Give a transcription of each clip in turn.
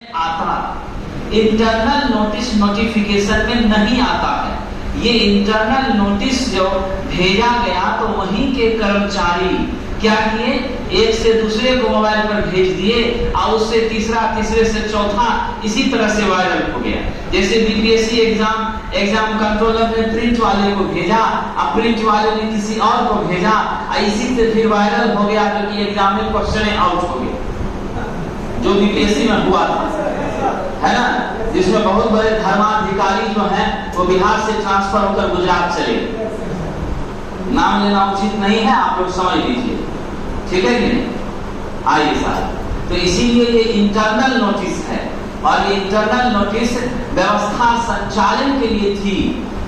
आता, internal notice notification में नहीं आता है। ये इंटरनल नोटिस जो भेजा गया तो वहीं के कर्मचारी क्या किए, एक से दूसरे को मोबाइल पर भेज दिए और उससे तीसरा, तीसरे से चौथा, इसी तरह से वायरल हो गया। जैसे बीपीएससी एग्जाम कंट्रोलर ने प्रिंट वाले को भेजा और प्रिंट वाले ने किसी और को भेजा, इसी से फिर वायरल हो गया जो कि एग्जाम में क्वेश्चन आउट हो गया, जो बीपीएससी में हुआ था, है ना, जिसमें बहुत बड़े धर्माधिकारी जो हैं वो बिहार से ट्रांसफर होकर गुजरात चले। नाम लेना उचित नहीं है, आप लोग समझ लीजिए, ठीक है कि नहीं। आइए साहब, तो इसीलिए ये इंटरनल नोटिस है और ये इंटरनल नोटिस व्यवस्था संचालन के लिए थी,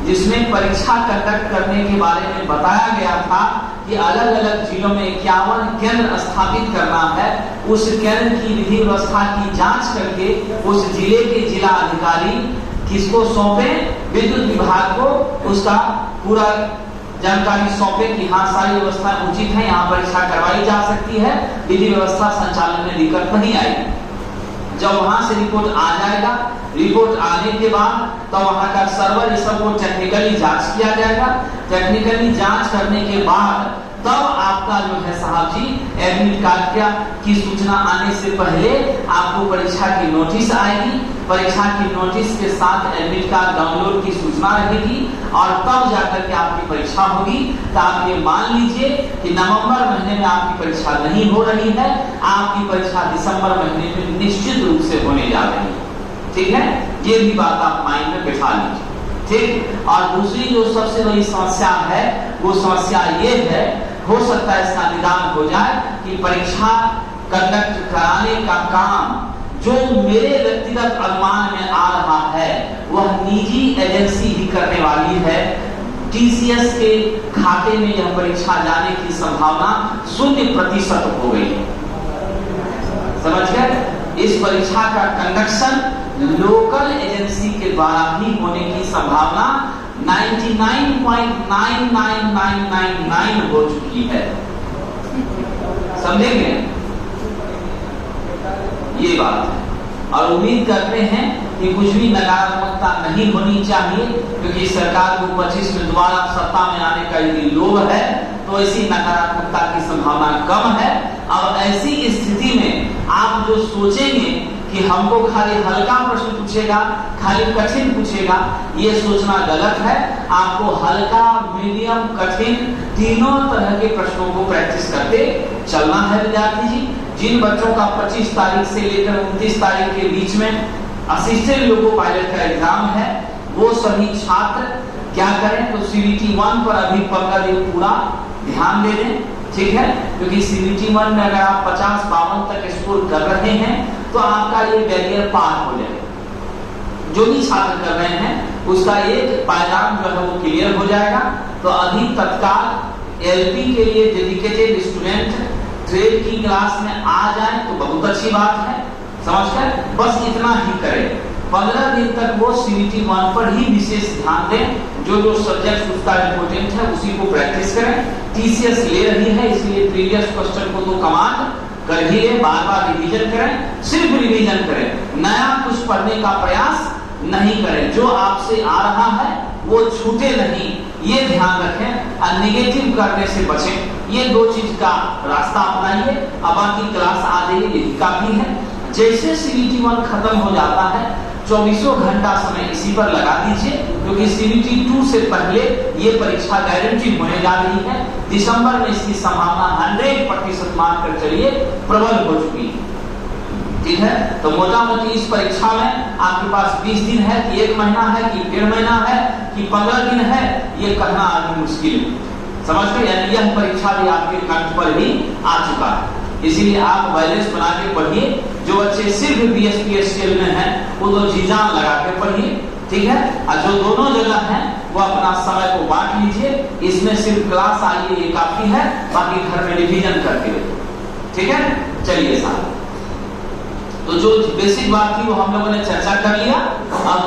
जिसमें परीक्षा कंडक्ट करने के बारे में बताया गया था कि अलग अलग जिलों में 51 केंद्र स्थापित करना है। उस केंद्र की विधि व्यवस्था की जांच करके उस जिले के जिला अधिकारी किसको सौंपे, विद्युत विभाग को उसका पूरा जानकारी सौंपे कि हाँ सारी व्यवस्था उचित है, यहाँ परीक्षा करवाई जा सकती है, विधि व्यवस्था संचालन में दिक्कत नहीं आएगी। जब वहां से रिपोर्ट आ जाएगा, रिपोर्ट आने के बाद तो वहां का सर्वर इस सबको टेक्निकली जांच किया जाएगा। टेक्निकली जांच करने के बाद तब आपका जो है साहब जी एडमिट कार्ड की सूचना आने से पहले आपको परीक्षा की नोटिस आएगी। परीक्षा की नोटिस के साथ एडमिट कार्ड डाउनलोड की सूचना रहेगी और तब जाकर के आपकी परीक्षा होगी। तो आप ये मान लीजिए कि नवंबर महीने में आपकी परीक्षा नहीं हो रही है, आपकी परीक्षा दिसंबर महीने में निश्चित रूप से होने जा रही है, ठीक है। ये भी बात आप माइंड में बिठा लीजिए, ठीक। और दूसरी जो सबसे बड़ी समस्या है वो समस्या ये है, हो सकता है इसका निदान हो जाए कि परीक्षा कंडक्ट कराने का काम जो मेरे व्यक्तिगत अनुमान में आ रहा है वह निजी एजेंसी ही करने वाली है। टीसीएस के खाते में यह परीक्षा जाने की संभावना 0% हो गई। समझ गए? इस परीक्षा का कंडक्शन लोकल एजेंसी के द्वारा ही होने की संभावना 99.99999 हो चुकी है। समझेंगे ये बात है। और उम्मीद करते हैं कि कुछ भी नकारात्मकता नहीं होनी चाहिए, क्योंकि सरकार को 25 में दोबारा सत्ता में आने का यदि लोभ है तो ऐसी नकारात्मकता की संभावना कम है। और ऐसी स्थिति में आप जो सोचेंगे कि हमको खाली हल्का प्रश्न पूछेगा, खाली कठिन पूछेगा, ये सोचना गलत है। आपको हल्का, मीडियम, कठिन तीनों तरह के प्रश्नों को प्रैक्टिस करते चलना है विद्यार्थी जी। जिन बच्चों का 25 तारीख से लेकर 29 तारीख के बीच में असिस्टेंट लोको पायलट का एग्जाम है, वो सभी छात्र क्या करें तो सीबीटी 1 पर अभी 15 दिन पूरा ध्यान दे दें, ठीक है। क्योंकि सीबीटी 1 में अगर आप 50-52 तक स्कोर कर रहे हैं तो आपका ये बैरियर पार हो जाएगा। जो भी छात्र कर रहे हैं उसका एक पायदान जो है वो क्लियर हो जाएगा। तो अभी तत्काल एलपी के लिए डेडिकेटेड स्टूडेंट ट्रेड की क्लास में आ जाए तो बहुत अच्छी बात है। समझकर बस इतना ही करें। 15 दिन तक वो सीबीटी 1 पर ही विशेष ध्यान दें। जो जो सब्जेक्ट उसका इम्पोर्टेंट है उसी को प्रैक्टिस करें। टीसीएस ले रही है इसलिए प्रीवियस क्वेश्चन को तो कमांड कर ही ले, बार बार रिवीजन करें, सिर्फ रिवीजन करें, नया कुछ पढ़ने का प्रयास नहीं करें। जो आपसे आ रहा है वो छूटे नहीं, ये ध्यान रखें। और नेगेटिव करने से बचें। ये 2 चीज का रास्ता अपनाइए। अब बाकी क्लास आ जाइए, यही काफी है। जैसे सीबीटी 1 खत्म हो जाता है 24 घंटा समय इसी पर लगा दीजिए, क्योंकि सीबीटी 2 से पहले ये परीक्षा गारंटी होने जा रही है। दिसंबर में इसकी संभावना 100% मानकर चलिए प्रबल हो चुकी है, ठीक है। तो मोटा मोटी इस परीक्षा में आपके पास 20 दिन है कि 1 महीना है कि 1.5 महीना है कि 15 दिन है, ये कहना अभी मुश्किल है। समझते? यानी यह परीक्षा भी आपके कंठ पर ही आ चुका है। इसीलिए आप बैलेंस बना के पढ़िए। जो बच्चे सिर्फ बीएसपीएससीएल में हैं वो तो जी जान लगा के पढ़िए, ठीक है। और जो दोनों जगह हैं वो अपना समय को बांट लीजिए। इसमें सिर्फ क्लास आइए ये काफी है, बाकी घर में रिवीजन करके रहिए, ठीक है। चलिए साहब, तो जो बेसिक बात थी वो हम लोगों ने चर्चा कर लिया। अब